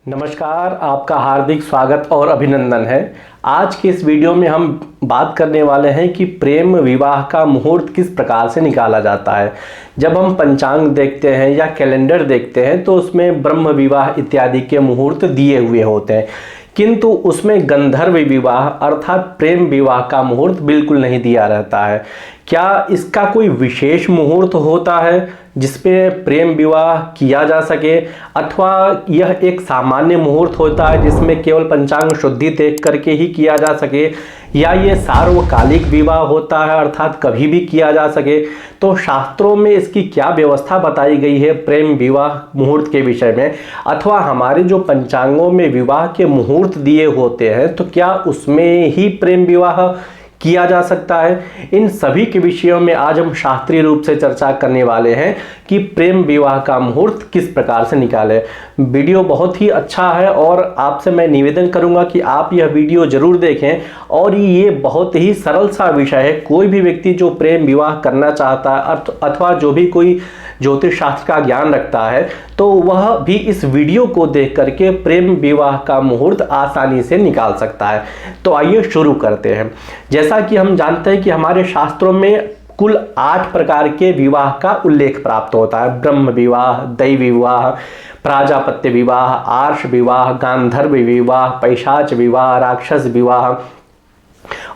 नमस्कार, आपका हार्दिक स्वागत और अभिनंदन है। आज के इस वीडियो में हम बात करने वाले हैं कि प्रेम विवाह का मुहूर्त किस प्रकार से निकाला जाता है। जब हम पंचांग देखते हैं या कैलेंडर देखते हैं तो उसमें ब्रह्म विवाह इत्यादि के मुहूर्त दिए हुए होते हैं, किंतु उसमें गंधर्व विवाह अर्थात प्रेम विवाह का मुहूर्त बिल्कुल नहीं दिया रहता है। क्या इसका कोई विशेष मुहूर्त होता है जिसपे प्रेम विवाह किया जा सके, अथवा यह एक सामान्य मुहूर्त होता है जिसमें केवल पंचांग शुद्धि देख करके ही किया जा सके, या ये सार्वकालिक विवाह होता है अर्थात कभी भी किया जा सके। तो शास्त्रों में इसकी क्या व्यवस्था बताई गई है प्रेम विवाह मुहूर्त के विषय में, अथवा हमारे जो पंचांगों में विवाह के मुहूर्त दिए होते हैं तो क्या उसमें ही प्रेम विवाह किया जा सकता है। इन सभी के विषयों में आज हम शास्त्रीय रूप से चर्चा करने वाले हैं कि प्रेम विवाह का मुहूर्त किस प्रकार से निकालें। वीडियो बहुत ही अच्छा है और आपसे मैं निवेदन करूंगा कि आप यह वीडियो जरूर देखें। और ये बहुत ही सरल सा विषय है, कोई भी व्यक्ति जो प्रेम विवाह करना चाहता है अथवा जो भी कोई ज्योतिष शास्त्र का ज्ञान रखता है तो वह भी इस वीडियो को देख करके प्रेम विवाह का मुहूर्त आसानी से निकाल सकता है। तो आइए शुरू करते हैं। जैसा कि हम जानते हैं कि हमारे शास्त्रों में कुल 8 प्रकार के विवाह का उल्लेख प्राप्त होता है। ब्रह्म विवाह, दैव विवाह, प्राजापत्य विवाह, आर्ष विवाह, गांधर्व विवाह, पैशाच विवाह, राक्षस विवाह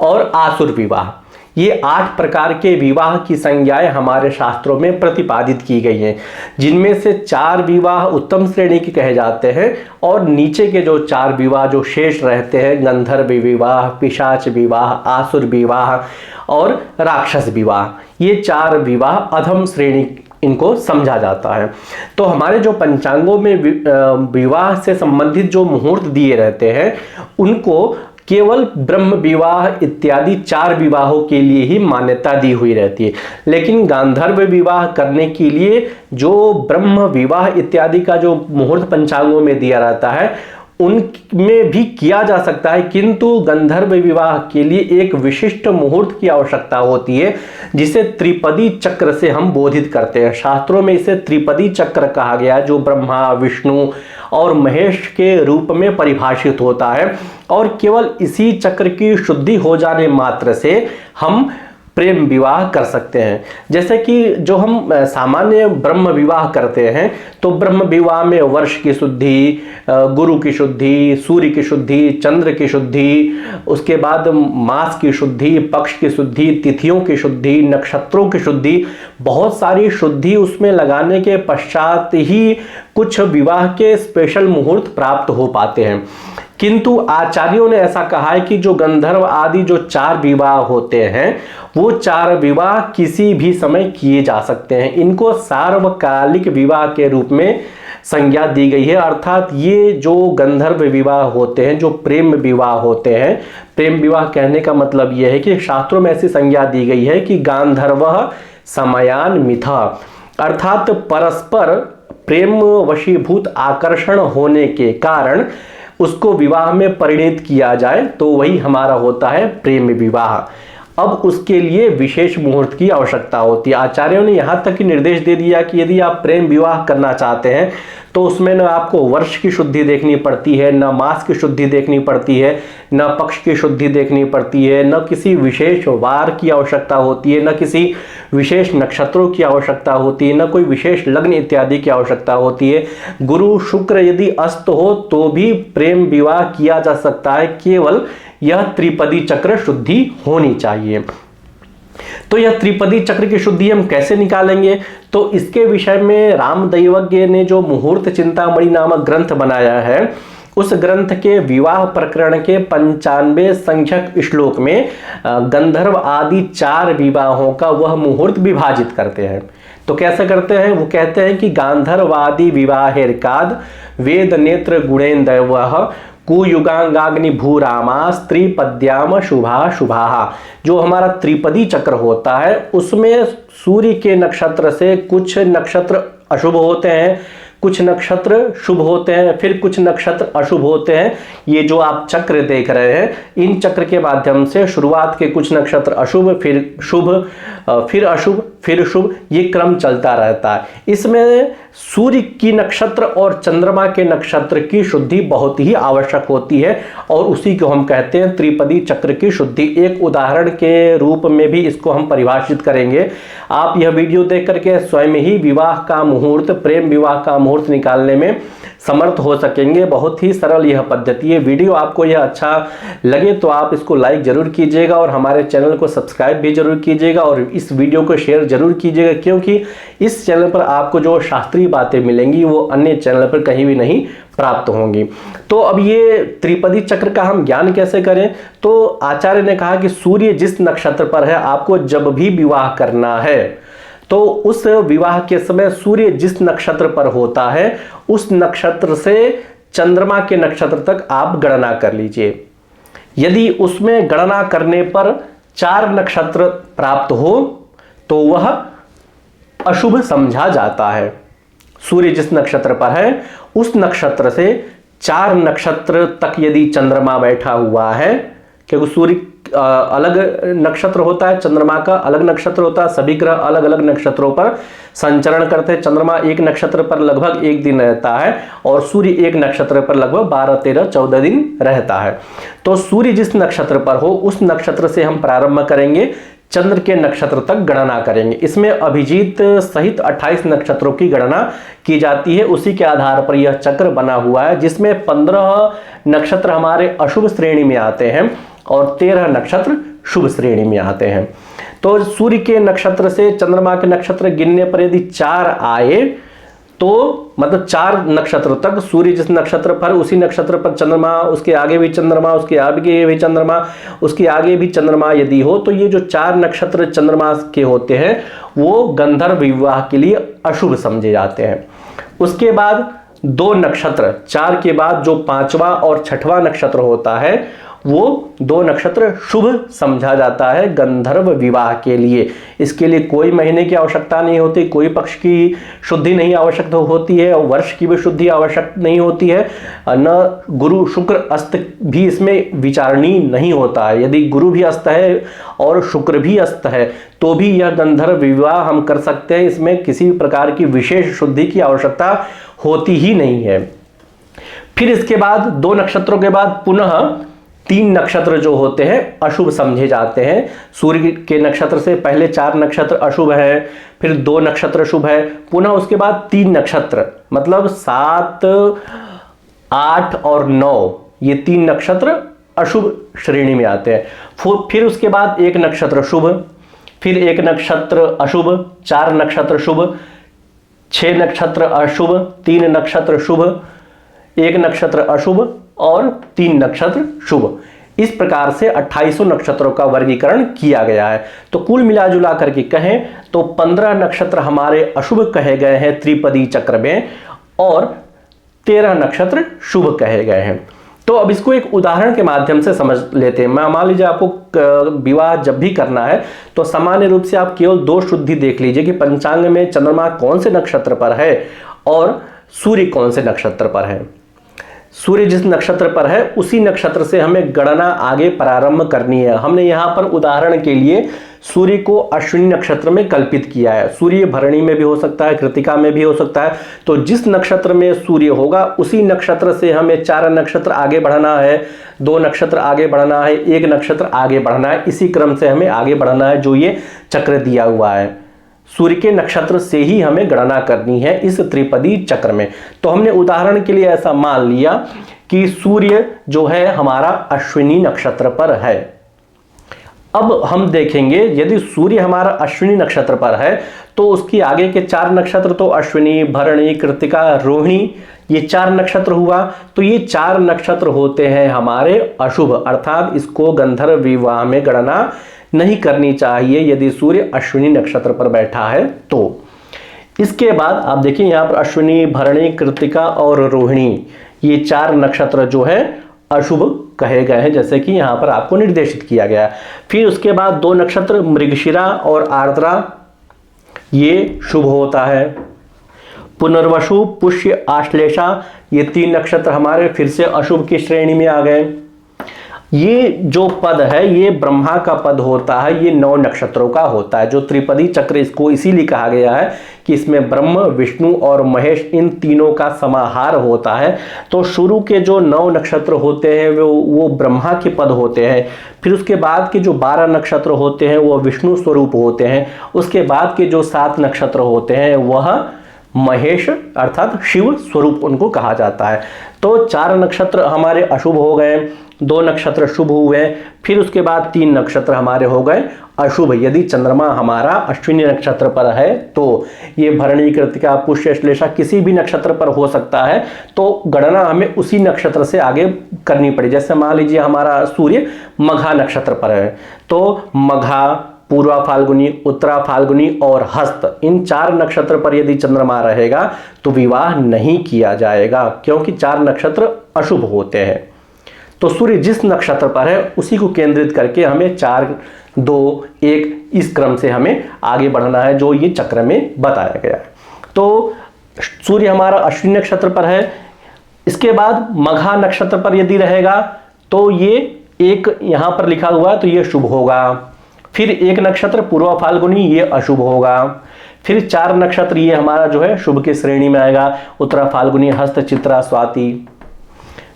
और आसुर विवाह। ये 8 प्रकार के विवाह की संज्ञाएं हमारे शास्त्रों में प्रतिपादित की गई हैं, जिनमें से 4 विवाह उत्तम श्रेणी के कहे जाते हैं और नीचे के जो 4 विवाह जो शेष रहते हैं, गंधर्व विवाह, पिशाच विवाह, आसुर विवाह और राक्षस विवाह, ये 4 विवाह अधम श्रेणी इनको समझा जाता है। तो हमारे जो पंचांगों में विवाह से संबंधित जो मुहूर्त दिए रहते हैं उनको केवल ब्रह्म विवाह इत्यादि 4 विवाहों के लिए ही मान्यता दी हुई रहती है। लेकिन गांधर्व विवाह करने के लिए जो ब्रह्म विवाह इत्यादि का जो मुहूर्त पंचांगों में दिया रहता है उनमें भी किया जा सकता है, किंतु गंधर्व विवाह के लिए एक विशिष्ट मुहूर्त की आवश्यकता होती है जिसे त्रिपदी चक्र से हम बोधित करते हैं। शास्त्रों में इसे त्रिपदी चक्र कहा गया है, जो ब्रह्मा, विष्णु और महेश के रूप में परिभाषित होता है। और केवल इसी चक्र की शुद्धि हो जाने मात्र से हम प्रेम विवाह कर सकते हैं। जैसे कि जो हम सामान्य ब्रह्म विवाह करते हैं तो ब्रह्म विवाह में वर्ष की शुद्धि, गुरु की शुद्धि, सूर्य की शुद्धि, चंद्र की शुद्धि, उसके बाद मास की शुद्धि, पक्ष की शुद्धि, तिथियों की शुद्धि, नक्षत्रों की शुद्धि, बहुत सारी शुद्धि उसमें लगाने के पश्चात ही कुछ विवाह के स्पेशल मुहूर्त प्राप्त हो पाते हैं। किंतु आचार्यों ने ऐसा कहा है कि जो गंधर्व आदि जो 4 विवाह होते हैं वो 4 विवाह किसी भी समय किए जा सकते हैं। इनको सार्वकालिक विवाह के रूप में संज्ञा दी गई है। अर्थात ये जो गंधर्व विवाह होते हैं, जो प्रेम विवाह होते हैं, प्रेम विवाह कहने का मतलब यह है कि शास्त्रों में ऐसी संज्ञा दी गई है कि गांधर्वः समयान मिथा, अर्थात परस्पर प्रेम वशीभूत आकर्षण होने के कारण उसको विवाह में परिणित किया जाए तो वही हमारा होता है प्रेम विवाह। अब उसके लिए विशेष मुहूर्त की आवश्यकता होती है। आचार्यों ने यहाँ तक ही निर्देश दे दिया कि यदि आप प्रेम विवाह करना चाहते हैं तो उसमें न आपको वर्ष की शुद्धि देखनी पड़ती है, न मास की शुद्धि देखनी पड़ती है, न पक्ष की शुद्धि देखनी पड़ती है, न किसी विशेष वार की आवश्यकता होती है, न किसी विशेष नक्षत्रों की आवश्यकता होती है, न कोई विशेष लग्न इत्यादि की आवश्यकता होती है। गुरु शुक्र यदि अस्त हो तो भी प्रेम विवाह किया जा सकता है, केवल यह त्रिपदी चक्र शुद्धि होनी चाहिए। तो यह त्रिपदी चक्र की शुद्धि हम कैसे निकालेंगे, तो इसके विषय में रामदैवज्ञ ने जो मुहूर्त चिंतामणि नामक ग्रंथ बनाया है उस ग्रंथ के विवाह प्रकरण के 95 संख्यक श्लोक में गंधर्व आदि 4 विवाहों का वह मुहूर्त विभाजित करते हैं। तो कैसे करते हैं, वो कहते हैं कि गांधर्वादि विवाहेरकाद वेद नेत्र गुणेन्द्रवः कुयुगांगाग्नि भूरामा स्त्रीपद्याम शुभा शुभा। जो हमारा त्रिपदी चक्र होता है उसमें सूर्य के नक्षत्र से कुछ नक्षत्र अशुभ होते हैं, कुछ नक्षत्र शुभ होते हैं, फिर कुछ नक्षत्र अशुभ होते हैं। ये जो आप चक्र देख रहे हैं, इन चक्र के माध्यम से शुरुआत के कुछ नक्षत्र अशुभ, फिर शुभ, फिर अशुभ, फिर शुभ, ये क्रम चलता रहता है। इसमें सूर्य की नक्षत्र और चंद्रमा के नक्षत्र की शुद्धि बहुत ही आवश्यक होती है और उसी को हम कहते हैं त्रिपदी चक्र की शुद्धि। एक उदाहरण के रूप में भी इसको हम परिभाषित करेंगे। आप यह वीडियो देख करके स्वयं ही विवाह का मुहूर्त, प्रेम विवाह का मुहूर्त निकालने में समर्थ हो सकेंगे। बहुत ही सरल यह पद्धति है। वीडियो आपको यह अच्छा लगे तो आप इसको लाइक जरूर कीजिएगा और हमारे चैनल को सब्सक्राइब भी जरूर कीजिएगा और इस वीडियो को शेयर जरूर कीजिएगा, क्योंकि इस चैनल पर आपको जो शास्त्रीय बातें मिलेंगी वो अन्य चैनल पर कहीं भी नहीं प्राप्त होंगी। तो अब ये त्रिपदी चक्र का हम ज्ञान कैसे करें? तो आचार्य ने कहा कि सूर्य जिस नक्षत्र पर है, आपको जब भी विवाह करना है तो उस विवाह के समय सूर्य जिस नक्षत्र पर होता है उस नक्षत्र से चंद्रमा के नक्षत्र तक आप गणना कर लीजिए। यदि उसमें गणना करने पर 4 नक्षत्र प्राप्त हो तो वह अशुभ समझा जाता है। सूर्य जिस नक्षत्र पर है उस नक्षत्र से 4 नक्षत्र तक यदि चंद्रमा बैठा हुआ है, क्योंकि सूर्य अलग नक्षत्र होता है, चंद्रमा का अलग नक्षत्र होता है, सभी ग्रह अलग अलग नक्षत्रों पर संचरण करते हैं। चंद्रमा एक नक्षत्र पर लगभग 1 दिन रहता है और सूर्य एक नक्षत्र पर लगभग 12, 13, 14 दिन रहता है। तो सूर्य जिस नक्षत्र पर हो उस नक्षत्र से हम प्रारंभ करेंगे, चंद्र के नक्षत्र तक गणना करेंगे। इसमें अभिजीत सहित 28 नक्षत्रों की गणना की जाती है। उसी के आधार पर यह चक्र बना हुआ है, जिसमें 15 नक्षत्र हमारे अशुभ श्रेणी में आते हैं और 13 नक्षत्र शुभ श्रेणी में आते हैं। तो सूर्य के नक्षत्र से चंद्रमा के नक्षत्र गिनने पर यदि 4 आए तो मतलब 4 नक्षत्र तक, सूर्य जिस नक्षत्र पर उसी नक्षत्र पर चंद्रमा, उसके आगे भी चंद्रमा, उसके आगे भी चंद्रमा, उसके आगे भी चंद्रमा यदि हो, तो ये जो 4 नक्षत्र चंद्रमा के होते हैं वो गंधर्व विवाह के लिए अशुभ समझे जाते हैं। उसके बाद 2 नक्षत्र, 4 के बाद जो 5वां और 6वां नक्षत्र होता है वो 2 नक्षत्र शुभ समझा जाता है गंधर्व विवाह के लिए। इसके लिए कोई महीने की आवश्यकता नहीं होती, कोई पक्ष की शुद्धि नहीं आवश्यक होती है और वर्ष की भी शुद्धि आवश्यक नहीं होती है। न गुरु शुक्र अस्त भी इसमें विचारणीय नहीं होता है। यदि गुरु भी अस्त है और शुक्र भी अस्त है तो भी यह गंधर्व विवाह हम कर सकते हैं। इसमें किसी प्रकार की विशेष शुद्धि की आवश्यकता होती ही नहीं है। फिर इसके बाद 2 नक्षत्रों के बाद पुनः 3 नक्षत्र जो होते हैं अशुभ समझे जाते हैं। सूर्य के नक्षत्र से पहले 4 नक्षत्र अशुभ है, फिर 2 नक्षत्र शुभ है, पुनः उसके बाद 3 नक्षत्र मतलब 7, 8 और 9 ये 3 नक्षत्र अशुभ श्रेणी में आते हैं। फिर उसके बाद 1 नक्षत्र शुभ, फिर 1 नक्षत्र अशुभ, 4 नक्षत्र शुभ, 6 नक्षत्र अशुभ, 3 नक्षत्र शुभ, 1 नक्षत्र अशुभ और 3 नक्षत्र शुभ। इस प्रकार से 28 नक्षत्रों का वर्गीकरण किया गया है। तो कुल मिला जुला करके कहें तो 15 नक्षत्र हमारे अशुभ कहे गए हैं त्रिपदी चक्र में और 13 नक्षत्र शुभ कहे गए हैं। तो अब इसको एक उदाहरण के माध्यम से समझ लेते हैं। मान लीजिए आपको विवाह जब भी करना है तो सामान्य रूप से आप केवल 2 शुद्धि देख लीजिए कि पंचांग में चंद्रमा कौन से नक्षत्र पर है और सूर्य कौन से नक्षत्र पर है। सूर्य जिस नक्षत्र पर है उसी नक्षत्र से हमें गणना आगे प्रारंभ करनी है। हमने यहाँ पर उदाहरण के लिए सूर्य को अश्विनी नक्षत्र में कल्पित किया है। सूर्य भरणी में भी हो सकता है, कृतिका में भी हो सकता है। तो जिस नक्षत्र में सूर्य होगा उसी नक्षत्र से हमें 4 नक्षत्र आगे बढ़ना है, 2 नक्षत्र आगे बढ़ना है, 1 नक्षत्र आगे बढ़ना है। इसी क्रम से हमें आगे बढ़ना है जो ये चक्र दिया हुआ है। सूर्य के नक्षत्र से ही हमें गणना करनी है इस त्रिपदी चक्र में। तो हमने उदाहरण के लिए ऐसा मान लिया कि सूर्य जो है हमारा अश्विनी नक्षत्र पर है। अब हम देखेंगे यदि सूर्य हमारा अश्विनी नक्षत्र पर है तो उसकी आगे के 4 नक्षत्र तो अश्विनी, भरणी, कृतिका, रोहिणी ये 4 नक्षत्र हुआ। तो ये 4 नक्षत्र होते हैं हमारे अशुभ, अर्थात इसको गंधर्व विवाह में गणना नहीं करनी चाहिए यदि सूर्य अश्विनी नक्षत्र पर बैठा है तो। इसके बाद आप देखिए यहाँ पर अश्विनी, भरणी, कृतिका और रोहिणी ये 4 नक्षत्र जो है अशुभ कहे गए हैं, जैसे कि यहाँ पर आपको निर्देशित किया गया है। फिर उसके बाद 2 नक्षत्र मृगशिरा और आर्द्रा ये शुभ होता है। पुनर्वसु, पुष्य, आश्लेषा ये 3 नक्षत्र हमारे फिर से अशुभ की श्रेणी में आ गए। ये जो पद है ये ब्रह्मा का पद होता है, ये 9 नक्षत्रों का होता है। जो त्रिपदी चक्र इसको इसीलिए कहा गया है कि इसमें ब्रह्म, विष्णु और महेश इन तीनों का समाहार होता है। तो शुरू के जो 9 नक्षत्र होते हैं वो ब्रह्मा के पद होते हैं। फिर उसके बाद के जो 12 नक्षत्र होते हैं वो विष्णु स्वरूप होते हैं। उसके बाद के जो 7 नक्षत्र होते हैं वह महेश अर्थात शिव स्वरूप उनको कहा जाता है। तो 4 नक्षत्र हमारे अशुभ हो गए, 2 नक्षत्र शुभ हुए, फिर उसके बाद 3 नक्षत्र हमारे हो गए अशुभ। यदि चंद्रमा हमारा अश्विनी नक्षत्र पर है तो ये भरणी, कृतिका, पुष्य, श्लेषा किसी भी नक्षत्र पर हो सकता है, तो गणना हमें उसी नक्षत्र से आगे करनी पड़ी। जैसे मान लीजिए हमारा सूर्य मघा नक्षत्र पर है तो मघा, पूर्वा फाल्गुनी, उत्तरा फाल्गुनी और हस्त इन 4 नक्षत्र पर यदि चंद्रमा रहेगा तो विवाह नहीं किया जाएगा, क्योंकि 4 नक्षत्र अशुभ होते हैं। तो सूर्य जिस नक्षत्र पर है उसी को केंद्रित करके हमें 4, 2, 1 इस क्रम से हमें आगे बढ़ना है, जो ये चक्र में बताया गया है। तो सूर्य हमारा अश्विनी नक्षत्र पर है, इसके बाद मघा नक्षत्र पर यदि रहेगा तो ये एक यहां पर लिखा हुआ है तो ये शुभ होगा। फिर 1 नक्षत्र पूर्वा फाल्गुनी ये अशुभ होगा। फिर 4 नक्षत्र ये हमारा जो है शुभ की श्रेणी में आएगा, उत्तरा फाल्गुनी, हस्त, चित्रा, स्वाति।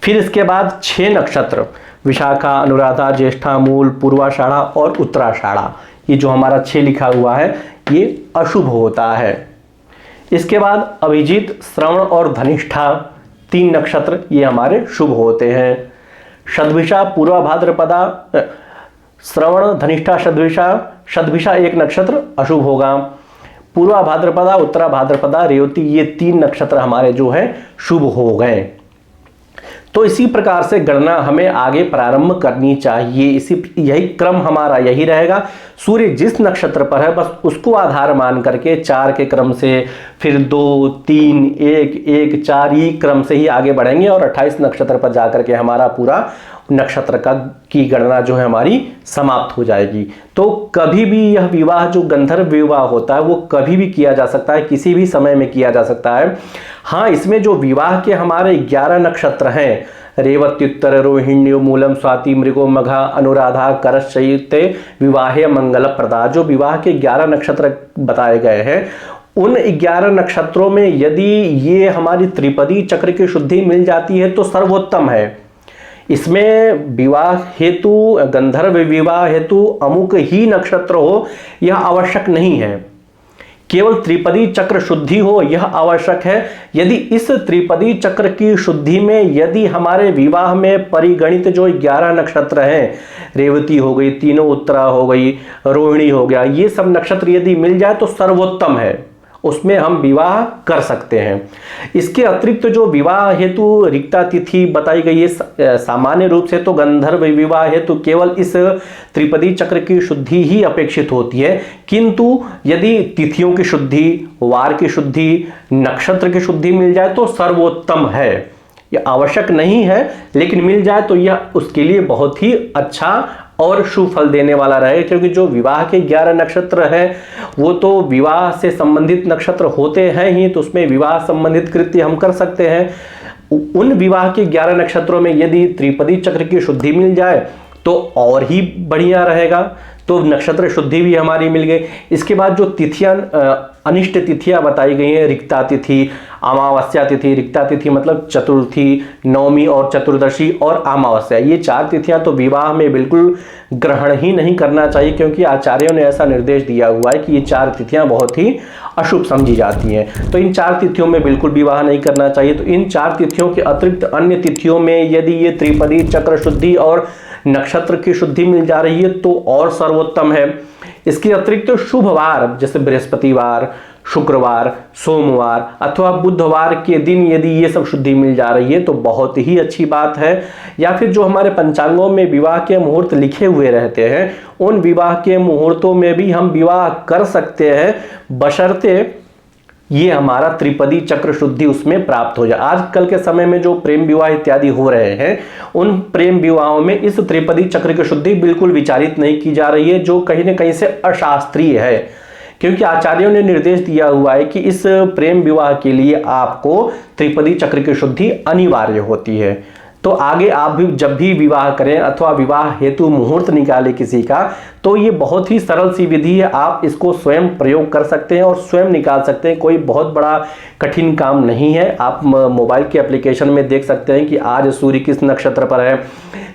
फिर इसके बाद 6 नक्षत्र विशाखा, अनुराधा, ज्येष्ठा, मूल, पूर्वाषाढ़ा और उत्तराषाढ़ा, ये जो हमारा 6 लिखा हुआ है ये अशुभ होता है। इसके बाद अभिजीत, श्रवण और धनिष्ठा 3 नक्षत्र ये हमारे शुभ होते हैं। शतभिषा, पूर्वा भाद्रपदा, श्रवण, धनिष्ठा, शतभिषा 1 नक्षत्र अशुभ होगा। पूर्वा भाद्रपदा, उत्तरा भाद्रपदा, रेवती ये 3 नक्षत्र हमारे जो है शुभ हो गए। तो इसी प्रकार से गणना हमें आगे प्रारंभ करनी चाहिए। यही क्रम हमारा यही रहेगा। सूर्य जिस नक्षत्र पर है बस उसको आधार मान करके 4 के क्रम से, फिर 2, 3, 1, 1, 4 ही क्रम से ही आगे बढ़ेंगे और 28 नक्षत्र पर जाकर के हमारा पूरा नक्षत्र की गणना जो है हमारी समाप्त हो जाएगी। तो कभी भी यह विवाह जो गंधर्व विवाह होता है वो कभी भी किया जा सकता है, किसी भी समय में किया जा सकता है। हाँ, इसमें जो विवाह के हमारे 11 नक्षत्र हैं, रेवत्युत्तर, रोहिण्यो, मूलम, स्वाति, मृगो, मघा, अनुराधा, करश्चैते, विवाहे मंगल प्रदा, जो विवाह के 11 नक्षत्र बताए गए हैं उन 11 नक्षत्रों में यदि ये हमारी त्रिपदी चक्र की शुद्धि मिल जाती है तो सर्वोत्तम है। इसमें विवाह हेतु, गंधर्व विवाह हेतु अमुक ही नक्षत्र हो यह आवश्यक नहीं है, केवल त्रिपदी चक्र शुद्धि हो यह आवश्यक है। यदि इस त्रिपदी चक्र की शुद्धि में यदि हमारे विवाह में परिगणित जो 11 नक्षत्र हैं, रेवती हो गई, तीनों उत्तरा हो गई, रोहिणी हो गया, ये सब नक्षत्र यदि मिल जाए तो सर्वोत्तम है, उसमें हम विवाह कर सकते हैं। इसके अतिरिक्त जो विवाह हेतु रिक्ता तिथि बताई गई है, सामान्य रूप से तो गंधर्व विवाह हेतु केवल इस त्रिपदी चक्र की शुद्धि ही अपेक्षित होती है, किंतु यदि तिथियों की शुद्धि, वार की शुद्धि, नक्षत्र की शुद्धि मिल जाए तो सर्वोत्तम है। यह आवश्यक नहीं है लेकिन मिल जाए तो यह उसके लिए बहुत ही अच्छा और शुभ फल देने वाला रहे, क्योंकि जो विवाह के 11 नक्षत्र हैं वो तो विवाह से संबंधित नक्षत्र होते हैं ही, तो उसमें विवाह संबंधित कृत्य हम कर सकते हैं। उन विवाह के 11 नक्षत्रों में यदि त्रिपदी चक्र की शुद्धि मिल जाए तो और ही बढ़िया रहेगा, तो नक्षत्र शुद्धि भी हमारी मिल गई। इसके बाद जो तिथियां, अनिष्ट तिथियां बताई गई हैं, रिक्ता तिथि, अमावस्या तिथि, रिक्ता तिथि मतलब चतुर्थी, नवमी और चतुर्दशी और अमावस्या, ये 4 तिथियां तो विवाह में बिल्कुल ग्रहण ही नहीं करना चाहिए, क्योंकि आचार्यों ने ऐसा निर्देश दिया हुआ है कि ये 4 तिथियां बहुत ही अशुभ समझी जाती हैं। तो इन 4 तिथियों में बिल्कुल विवाह नहीं करना चाहिए। तो इन 4 तिथियों के अतिरिक्त अन्य तिथियों में यदि ये त्रिपदी चक्र शुद्धि और नक्षत्र की शुद्धि मिल जा रही है तो और सर्वोत्तम है। इसके अतिरिक्त तो शुभवार जैसे बृहस्पतिवार, शुक्रवार, सोमवार अथवा बुधवार के दिन यदि ये सब शुद्धि मिल जा रही है तो बहुत ही अच्छी बात है। या फिर जो हमारे पंचांगों में विवाह के मुहूर्त लिखे हुए रहते हैं उन विवाह के मुहूर्तों में भी हम विवाह कर सकते हैं, बशर्ते ये हमारा त्रिपदी चक्र शुद्धि उसमें प्राप्त हो जाए। आजकल के समय में जो प्रेम विवाह इत्यादि हो रहे हैं उन प्रेम विवाहों में इस त्रिपदी चक्र की शुद्धि बिल्कुल विचारित नहीं की जा रही है, जो कहीं ना कहीं से अशास्त्रीय है, क्योंकि आचार्यों ने निर्देश दिया हुआ है कि इस प्रेम विवाह के लिए आपको त्रिपदी चक्र की शुद्धि अनिवार्य होती है। तो आगे आप भी जब भी विवाह करें अथवा विवाह हेतु मुहूर्त निकाले किसी का, तो ये बहुत ही सरल सी विधि है। आप इसको स्वयं प्रयोग कर सकते हैं और स्वयं निकाल सकते हैं। कोई बहुत बड़ा कठिन काम नहीं है। आप मोबाइल के एप्लीकेशन में देख सकते हैं कि आज सूर्य किस नक्षत्र पर है,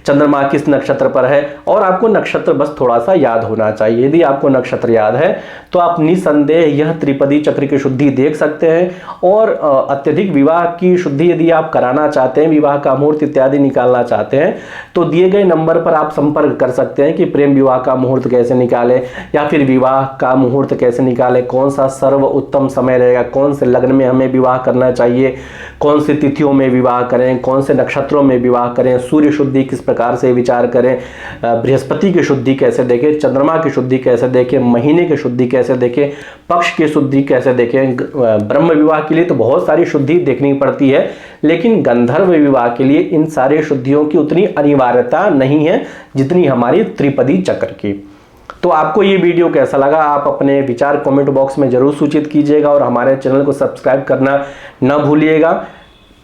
चंद्रमा किस नक्षत्र पर है, और आपको नक्षत्र बस थोड़ा सा याद होना चाहिए। यदि आपको नक्षत्र याद है तो आप निसंदेह यह त्रिपदी चक्र की शुद्धि देख सकते हैं। और अत्यधिक विवाह की शुद्धि यदि आप कराना चाहते हैं, विवाह का मुहूर्त इत्यादि निकालना चाहते हैं, तो दिए गए नंबर पर आप संपर्क कर सकते हैं कि प्रेम विवाह का मुहूर्त कैसे निकाले या फिर विवाह का मुहूर्त कैसे निकाले, कौन सा सर्व उत्तम समय रहेगा, कौन से लग्न में हमें विवाह करना चाहिए, कौन सी तिथियों में विवाह करें, कौन से नक्षत्रों में विवाह करें, सूर्य शुद्धि किस प्रकार से विचार करें, बृहस्पति की शुद्धि कैसे देखें, चंद्रमा की शुद्धि कैसे देखें, महीने की शुद्धि कैसे देखें, पक्ष की शुद्धि कैसे देखें। ब्रह्म विवाह के लिए तो बहुत सारी शुद्धि देखनी पड़ती है, लेकिन गंधर्व विवाह के लिए इन सारी शुद्धियों की उतनी अनिवार्यता नहीं है जितनी हमारी त्रिपदी चक्र की। तो आपको ये वीडियो कैसा लगा, आप अपने विचार कमेंट बॉक्स में जरूर सूचित कीजिएगा और हमारे चैनल को सब्सक्राइब करना न भूलिएगा।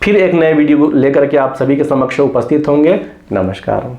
फिर एक नए वीडियो लेकर के आप सभी के समक्ष उपस्थित होंगे। नमस्कार।